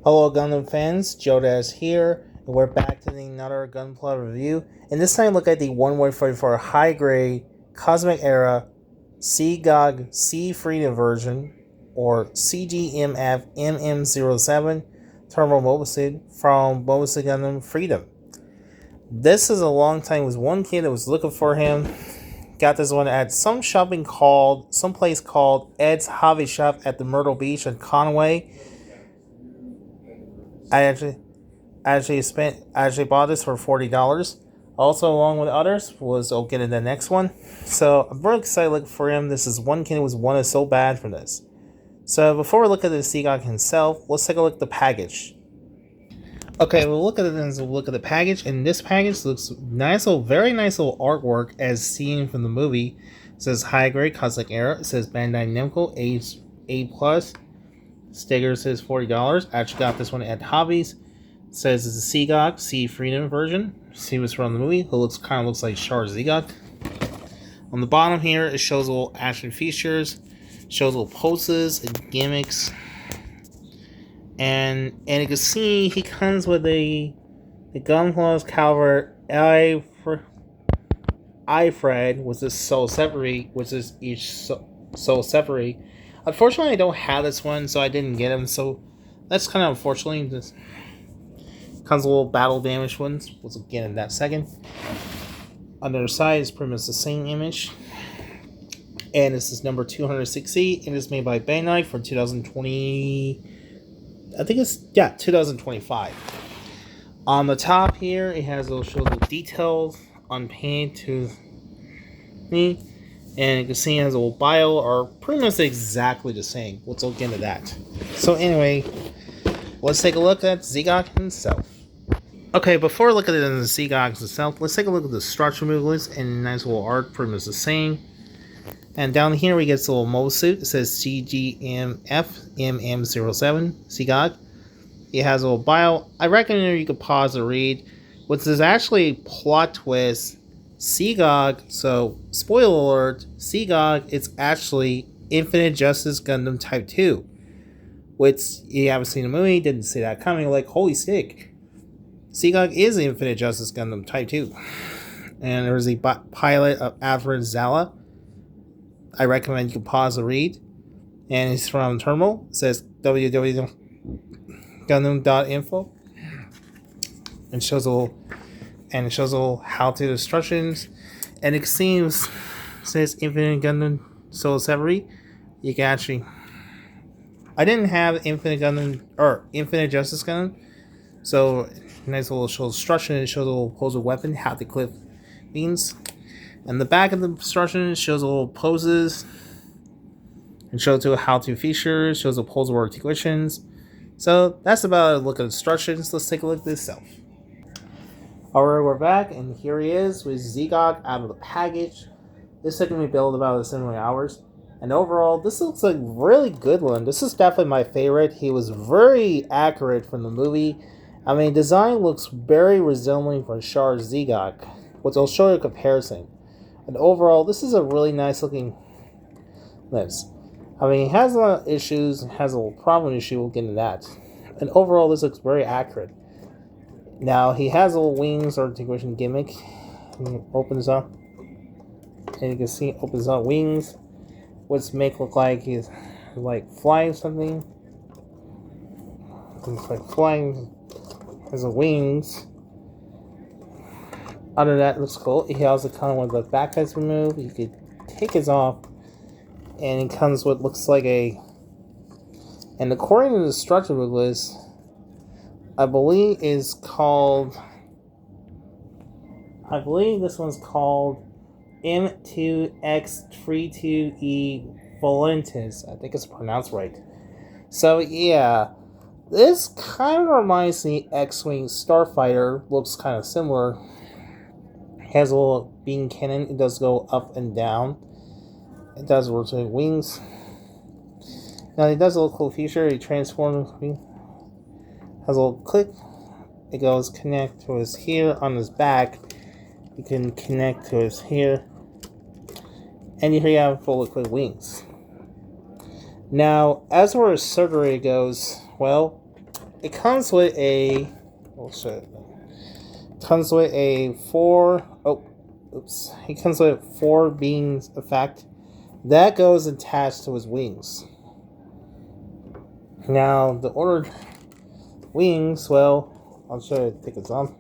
Hello Gundam fans, Jodas here, and we're back to another Gunpla review. And this time look at the 1.44 high grade Cosmic Era Zgok C Freedom version, or Zgmf-mm07 Turbo Mobile Suit from Mobile Suit Gundam Freedom. This is a long time. It was one kid that was looking for him. Got this one at some place called Ed's Hobby Shop at the Myrtle Beach in Conway. I actually bought this for $40. Also, along with others, was getting the next one. So I'm very excited looking for him. This is one kid who was wanted so bad for this. So before we look at the Zgok himself, let's take a look at the package. Okay, we'll look at it and we'll look at the package, and this package looks nice, very nice little artwork as seen from the movie. It says high grade Cosmic Era. It says Bandai Namco A+. Sticker says $40. I actually got this one at Hobbies. It says it's a Zgok C Freedom version. See what's from the movie. It kind of looks like Char Zgok. On the bottom here, it shows little action features, shows little poses and gimmicks, and you can see he comes with the Gunpla Calvert Ifred, which is soul separate, which is each soul separate. Unfortunately, I don't have this one, so I didn't get him. So that's kind of unfortunately. This comes with little battle damage ones. We'll get in that second. On the other side is pretty much the same image. And this is number 260, and it's made by Bandai for 2020. I think it's 2025. On the top here, it has little details unpainted to me. And you can see it has a little bio, are pretty much exactly the same. Let's look into that. So anyway, let's take a look at Zgok himself. Okay, before looking at the Zgok himself, let's take a look at the structure movements and nice little art, pretty much the same. And down here we get this little mobile suit. It says Zgmf-mm07 Z'Gok. It has a little bio. I recommend you could pause and read. Which is actually a plot twist. Zgok, so spoiler alert, Zgok is actually Infinite Justice Gundam Type 2. Which, you haven't seen the movie, didn't see that coming, like, holy stick. Zgok is Infinite Justice Gundam Type 2. And there's a pilot of Alfred Zala. I recommend you can pause and read. And it's from Terminal. It says www.gundam.info. And it shows a little how-to instructions. And it seems says Infinite Gundam Soul Separate. You can actually, I didn't have Infinite Gundam or Infinite Justice Gundam, so nice little shows instruction. It shows a little pose weapon, how to clip beams. And the back of the instruction shows a little poses. And shows you how-to features, shows a pose articulations. So that's about a look at instructions. Let's take a look at this itself. Alright, we're back, and here he is with Zgok out of the package. This took me build about 7 hours. And overall, this looks like a really good one. This is definitely my favorite. He was very accurate from the movie. I mean, design looks very resembling from Char Zgok, which I'll show you a comparison. And overall, this is a really nice looking lens. I mean, it has a lot of issues, has a little problem issue, we'll get into that. And overall, this looks very accurate. Now, he has a little wings articulation gimmick. He opens up, and you can see it opens up wings, which make look like he's like flying something. Looks like flying, has the wings. Other than that, it looks cool. He also comes with the back heads removed. You could take his off, and it comes with looks like a. And according to the structure of this, I believe this one's called M2X32E Volantis. I think it's pronounced right. So yeah, this kind of reminds me X-Wing Starfighter. Looks kind of similar. Has a little beam cannon. It does go up and down. It does rotate wings. Now it does a little cool feature. It transforms. Has a little click. It goes connect to his here on his back. You can connect to his here. And here you have full click wings. Now, as far as surgery goes, well, it comes with a, oh shit, comes with a four, oh, oops, it comes with 4 beams effect that goes attached to his wings. Now the ordered wings, well, I'll try to take it off.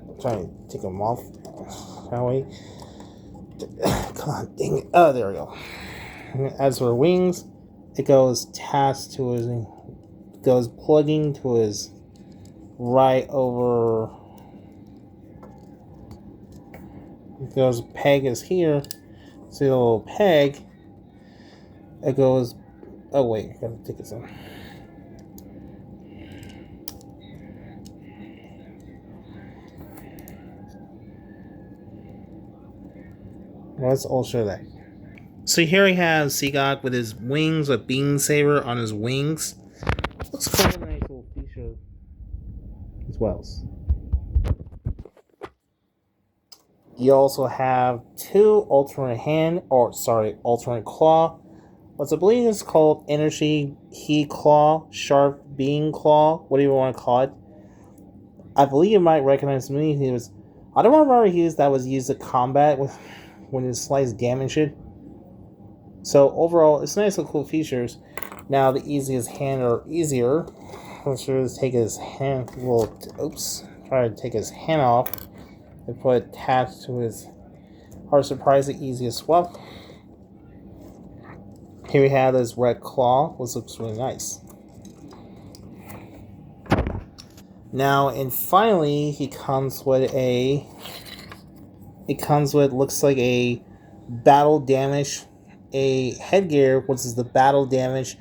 I'm trying to take them off. Shall we? Come on, dang it. Oh, there we go. As for wings, it goes attached to his, goes plugging to his right over. It goes peg is here. See the little peg. It goes. Oh wait, I gotta take this off. Let's all show that. So here he has Zgok with his wings, a beam saber on his wings. Looks cool, a nice little feature as well. You also have 2 alternate alternate claw. What's I believe is called energy key claw, sharp beam claw, whatever you want to call it. I believe you might recognize me. I don't remember that was used in combat when it sliced gamma shit. So overall, it's nice and cool features. Now the easiest hand or easier, let's just take his hand. Try to take his hand off and put it attached to his. Hard surprise, the easiest swap. Here we have this red claw, which looks really nice. Now, and finally, he comes with looks like a battle damage, a headgear, which is the battle damage,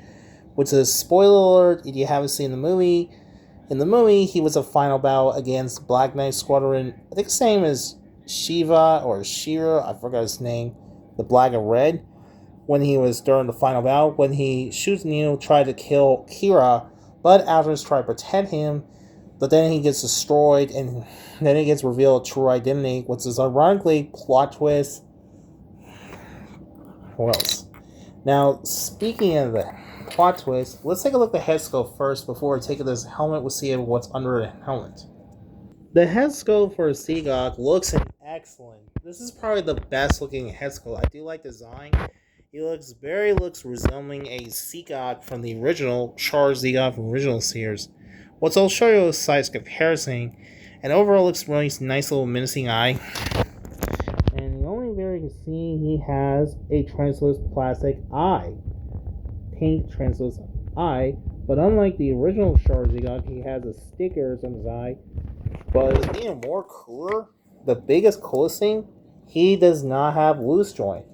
which is, spoiler alert, if you haven't seen the movie. In the movie, he was a final battle against Black Knight Squadron. I think his name is Shiva or Shira, I forgot his name, the black and red. When he was during the final battle, when he shoots Neo, tried to kill Kira, but Atlas tried to protect him, but then he gets destroyed, and then it gets revealed true identity, which is ironically plot twist. What else? Now, speaking of the plot twist, let's take a look at the head sculpt first before taking this helmet. We'll see what's under the helmet. The head sculpt for Zgok looks excellent. This is probably the best looking head sculpt. I do like the design. He looks resembling a Zgok from the original Charged Zgok from original series. What I'll show you is size comparison, and overall looks really nice little menacing eye. And the only there you can see he has a translucent plastic eye, pink translucent eye. But unlike the original Charged Zgok, he has a stickers on his eye. But even more cooler, the coolest thing, he does not have loose joint.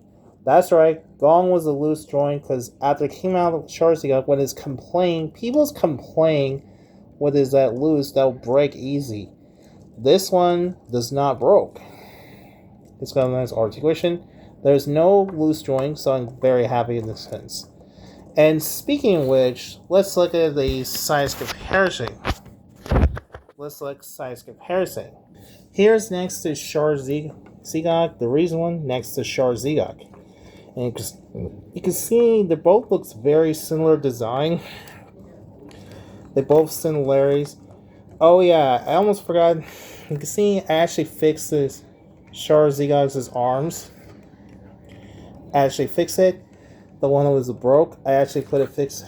That's right, Gong was a loose joint because after it came out of Charged Zgok, when it's people's complain what is that loose, that'll break easy. This one does not broke. It's got a nice articulation. There's no loose joint, so I'm very happy in this sense. And speaking of which, let's look at the size comparison. Here's next to Charged Zgok, the recent one, next to Charged Zgok. And you can see they both looks very similar design. They both similarities. Oh yeah, I almost forgot. You can see I actually fixed this Charged Zgok's arms. I actually fixed it. The one that was broke, I actually put it fixed.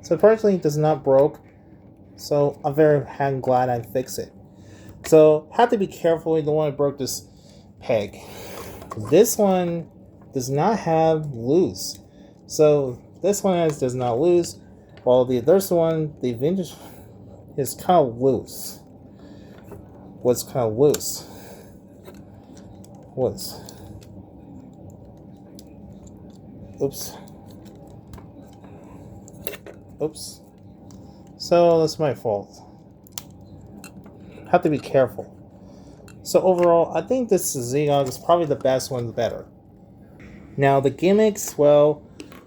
So personally, it does not broke. So I'm glad I fixed it. So have to be careful. You don't want to break this peg. This one does not have loose. So this one does not lose. While the other one, the vintage, is kind of loose. What's kind of loose? Oops. So that's my fault. Have to be careful. So overall, I think this Zgok is probably the best one, the better. Now the gimmicks, well,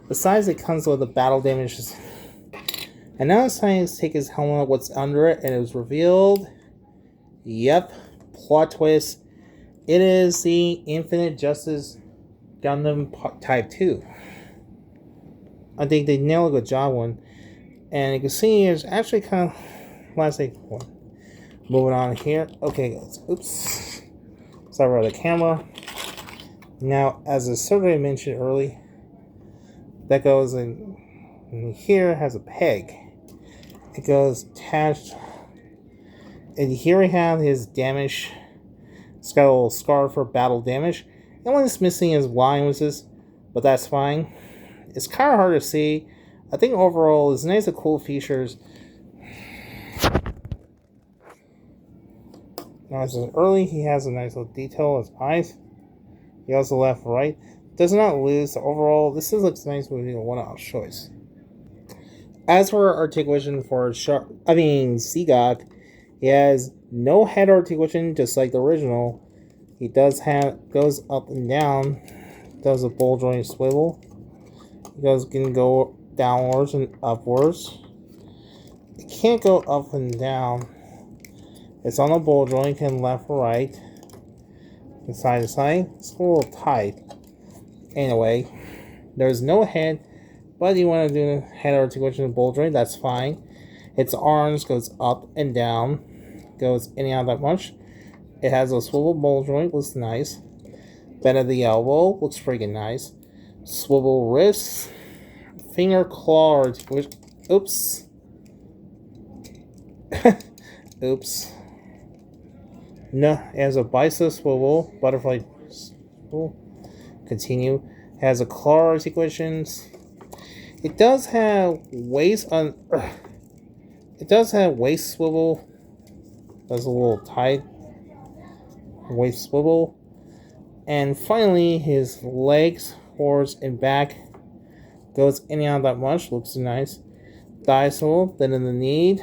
besides it comes with the battle damages. And now it's time to take his helmet, what's under it, and it was revealed. Yep, plot twist. It is the Infinite Justice Gundam Type 2. I think they nailed a good job one. And you can see it's actually kind of, let's say, moving on here. Okay, guys, oops. Sorry about the camera. Now, as the survey mentioned earlier, that goes in here, has a peg. It goes attached. And here we have his damage. It's got a little scar for battle damage. The only thing missing is line with this, but that's fine. It's kind of hard to see. I think overall, it's nice and cool features. Now, as early, he has a nice little detail of his eyes. He also left right. Does not lose. Overall, this looks nice with a one-off choice. As for articulation for Zgok, he has no head articulation, just like the original. He does goes up and down, does a ball joint swivel. He can go downwards and upwards. It can't go up and down. It's on a ball joint, can left or right, and side to side. It's a little tight. Anyway, there's no head, but you want to do head articulation and ball joint, that's fine. Its arms goes up and down, goes in and out that much. It has a swivel ball joint, looks nice. Bend of the elbow, looks freaking nice. Swivel wrists, finger claw articulation. Oops. Oops. No, it has a bicep swivel, butterfly swivel. Continue. It has a claw articulations. It does have waist on. It does have waist swivel. That's a little tight. Waist swivel. And finally, his legs, forwards, and back goes in and out that much. Looks nice. Thigh swivel, then in the knee,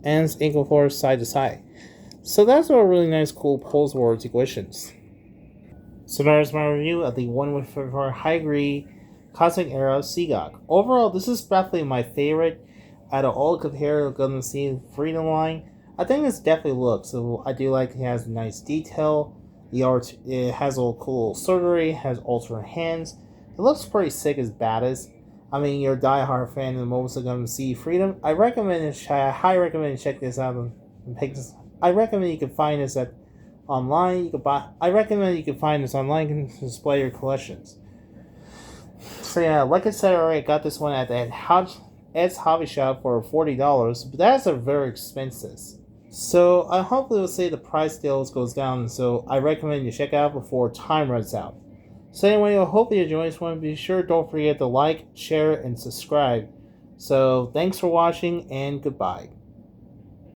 and ankle forward, side to side. So that's a really nice, cool pose for articulations. So there's my review of the 114 high-grade Cosmic Era Zgok. Overall, this is definitely my favorite out of all compared to Golden Sea Freedom line. I think it's definitely looks. So I do like it has a nice detail. The art, it has a little cool surgery, has alternate hands. It looks pretty sick as badass. I mean, you're a die-hard fan of the most of Golden Sea Freedom. I highly recommend check this out and pick this. I recommend you can find this at online. You can buy. I recommend you can find this online and display your collections. So yeah, like I said already, I got this one at Ed's Hobby Shop for $40, but that's a very expensive. So I hopefully will say the price deals goes down. So I recommend you check out before time runs out. So anyway, I hope you enjoyed this one. Be sure don't forget to like, share, and subscribe. So thanks for watching and goodbye.